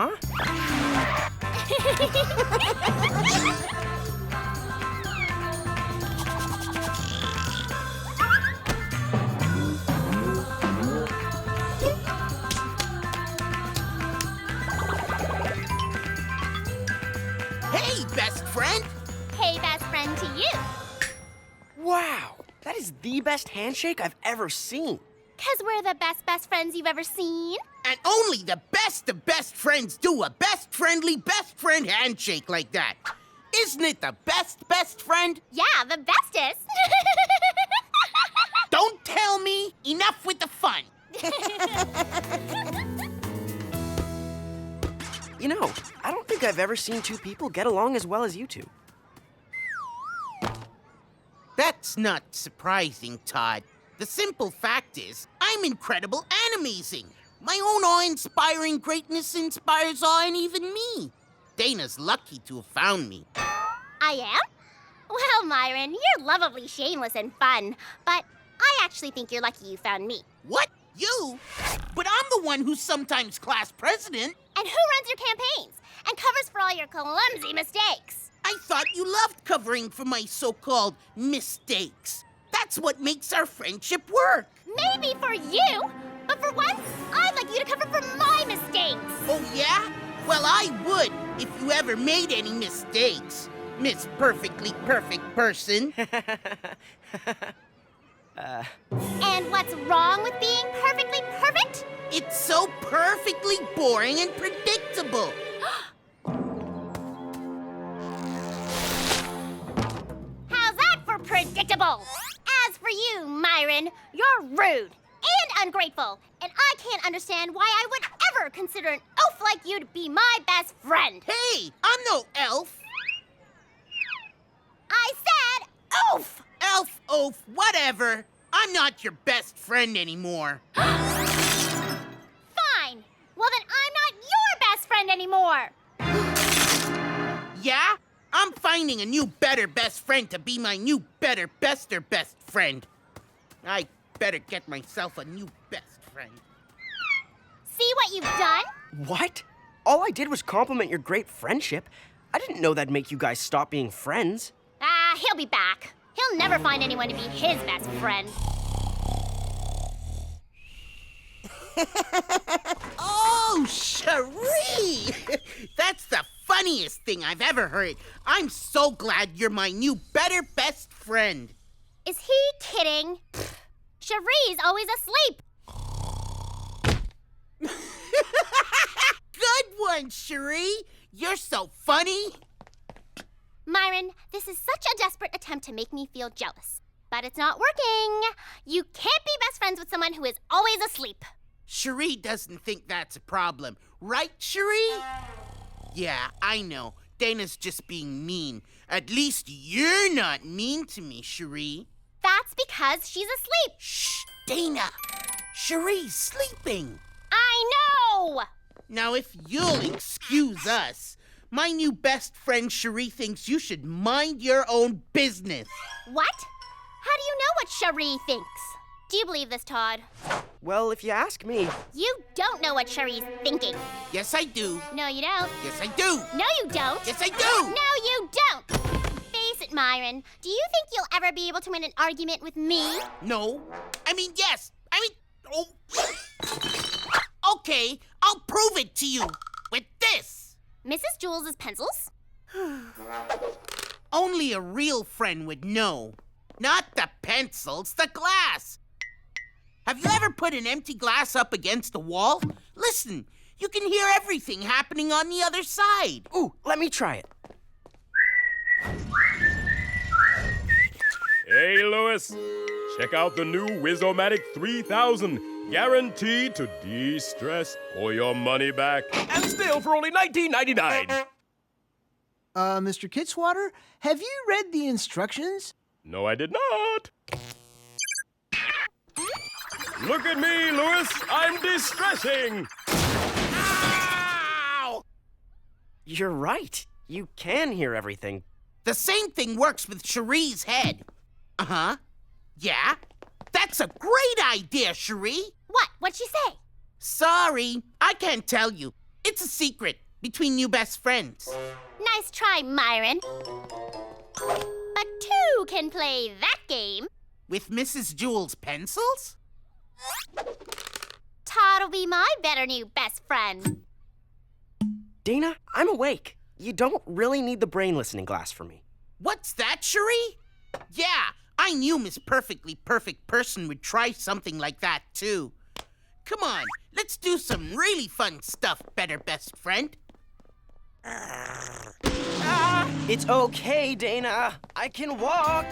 Huh? Hey, best friend! Hey, best friend to you. Wow, that is the best handshake I've ever seen. 'Cause we're the best friends you've ever seen. And only the best of best friends do a best friend handshake like that. Isn't it the best friend? Yeah, the bestest. Don't tell me! Enough with the fun! You know, I don't think I've ever seen two people get along as well as you two. That's not surprising, Todd. The simple fact is, I'm incredible and amazing. My own awe-inspiring greatness inspires awe in even me. Dana's lucky to have found me. I am? Well, Myron, you're lovably shameless and fun, but I actually think you're lucky you found me. What? You? But I'm the one who's sometimes class president. And who runs your campaigns and covers for all your clumsy mistakes? I thought you loved covering for my so-called mistakes. That's what makes our friendship work. Maybe for you, but for once, I'd like you to cover for my mistakes. Oh, yeah? Well, I would if you ever made any mistakes, Miss Perfectly Perfect Person. And what's wrong with being perfectly perfect? It's so perfectly boring and predictable. How's that for predictable? As for you, Myron, you're rude and ungrateful, and I can't understand why I would ever consider an oaf like you to be my best friend. Hey, I'm no elf. I said oaf! Elf, oaf, whatever. I'm not your best friend anymore. Fine. Well, then I'm not your best friend anymore. Yeah? I'm finding a new, better best friend to be my new, better, bester best friend. I better get myself a new best friend. See what you've done? What? All I did was compliment your great friendship. I didn't know that'd make you guys stop being friends. He'll be back. He'll never find anyone to be his best friend. Oh, Cherie! That's the funniest thing I've ever heard. I'm so glad you're my new, better best friend. Is he kidding? Cherie's always asleep. Good one, Cherie. You're so funny. Myron, this is such a desperate attempt to make me feel jealous. But it's not working. You can't be best friends with someone who is always asleep. Cherie doesn't think that's a problem. Right, Cherie? Yeah, I know. Dana's just being mean. At least you're not mean to me, Cherie. That's because she's asleep. Shh, Dana. Cherie's sleeping. I know! Now, if you'll excuse us, my new best friend Cherie thinks you should mind your own business. What? How do you know what Cherie thinks? Do you believe this, Todd? Well, if you ask me. You don't know what Cherie's thinking. Yes, I do. No, you don't. Yes, I do. No, you don't. Yes, I do. No, you don't. Face it, Myron. Do you think you'll ever be able to win an argument with me? No. I mean, yes. Oh. Okay, I'll prove it to you with this. Mrs. Jules's pencils? Only a real friend would know. Not the pencils, the glass. Have you ever put an empty glass up against a wall? Listen, you can hear everything happening on the other side. Ooh, let me try it. Hey, Louis. Check out the new Wiz-O-Matic 3000. Guaranteed to de-stress or your money back. And still for only $19.99. Mr. Kitswater, have you read the instructions? No, I did not. Look at me, Louis. I'm de-stressing. Ow! You're right. You can hear everything. The same thing works with Cherie's head. Uh-huh. Yeah? That's a great idea, Cherie. What? What'd she say? Sorry, I can't tell you. It's a secret between you best friends. Nice try, Myron. But two can play that game. With Mrs. Jewel's pencils? Todd'll be my better new best friend. Dana, I'm awake. You don't really need the brain listening glass for me. What's that, Cherie? Yeah, I knew Miss Perfectly Perfect Person would try something like that, too. Come on, let's do some really fun stuff, better best friend. It's okay, Dana. I can walk.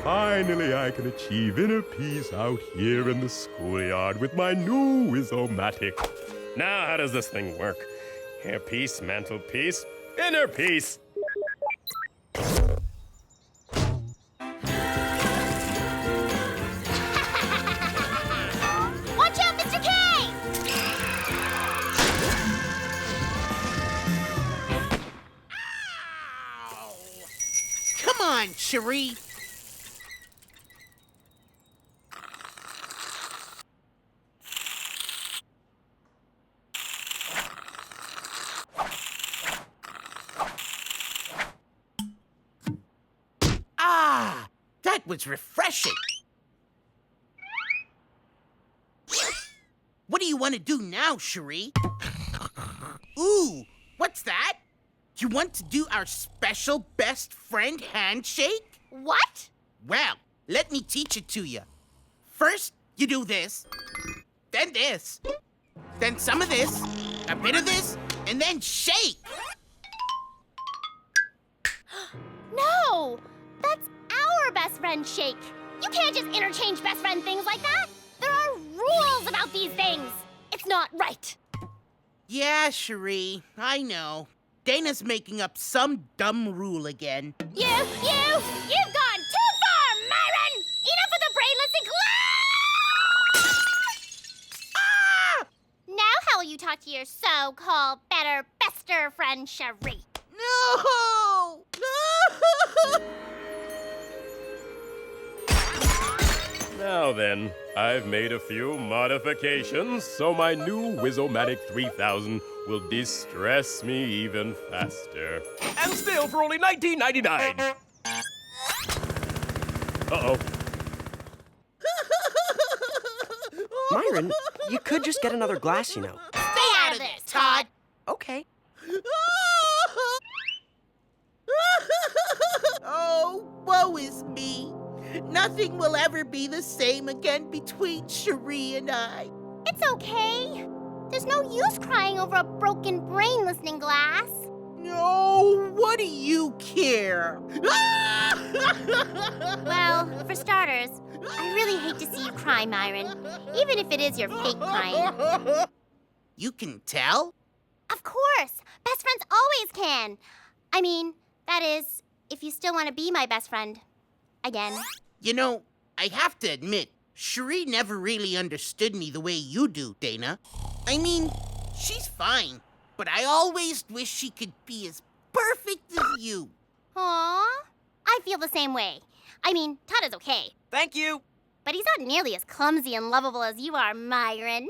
Finally, I can achieve inner peace out here in the schoolyard with my new Wizomatic. Now, how does this thing work? Hair piece, mantle piece, inner peace. Watch out, Mr. K! Come on, Cherie. Ah, that was refreshing. What do you want to do now, Cherie? Ooh, what's that? You want to do our special best friend handshake? What? Well, let me teach it to you. First, you do this, then this, then some of this, a bit of this, and then shake. No! That's our best friend shake. You can't just interchange best friend things like that. There are rules about these things. It's not right. Yeah, Cherie, I know. Dana's making up some dumb rule again. You've gone too far, Myron! Enough of the brainless glass! Ah! Now how will you talk to your so-called better, bester friend, Cherie? No! No! Now then, I've made a few modifications so my new Wizomatic 3000 will distress me even faster. And still for only $19.99. Uh-oh. Myron, you could just get another glass, you know. Stay out of this, Todd! Okay. Oh, woe is me. Nothing will ever be the same again between Cherie and I. It's okay. There's no use crying over a broken brain listening glass. No, what do you care? Well, for starters, I really hate to see you cry, Myron. Even if it is your fake crying. You can tell? Of course. Best friends always can. I mean, that is, if you still want to be my best friend. Again. You know, I have to admit, Cherie never really understood me the way you do, Dana. I mean, she's fine, but I always wish she could be as perfect as you. Aww. I feel the same way. I mean, Todd is okay, Thank you. but he's not nearly as clumsy and lovable as you are, Myron.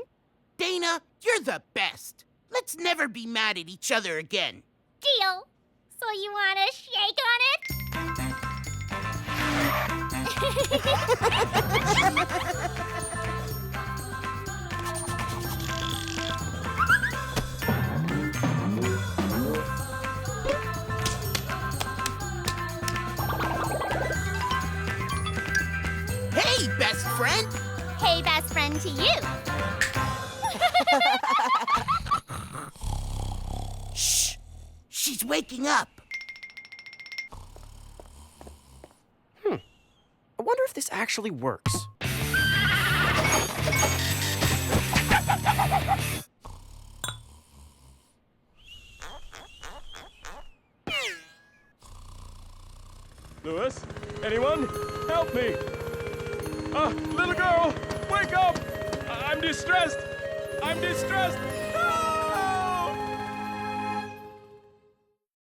Dana, you're the best. Let's never be mad at each other again. Deal. So you want to shake on it? Hey, best friend! Hey, best friend to you. Shh! She's waking up. I wonder if this actually works. Louis? Anyone? Help me! Little girl, wake up! I'm distressed! I'm distressed!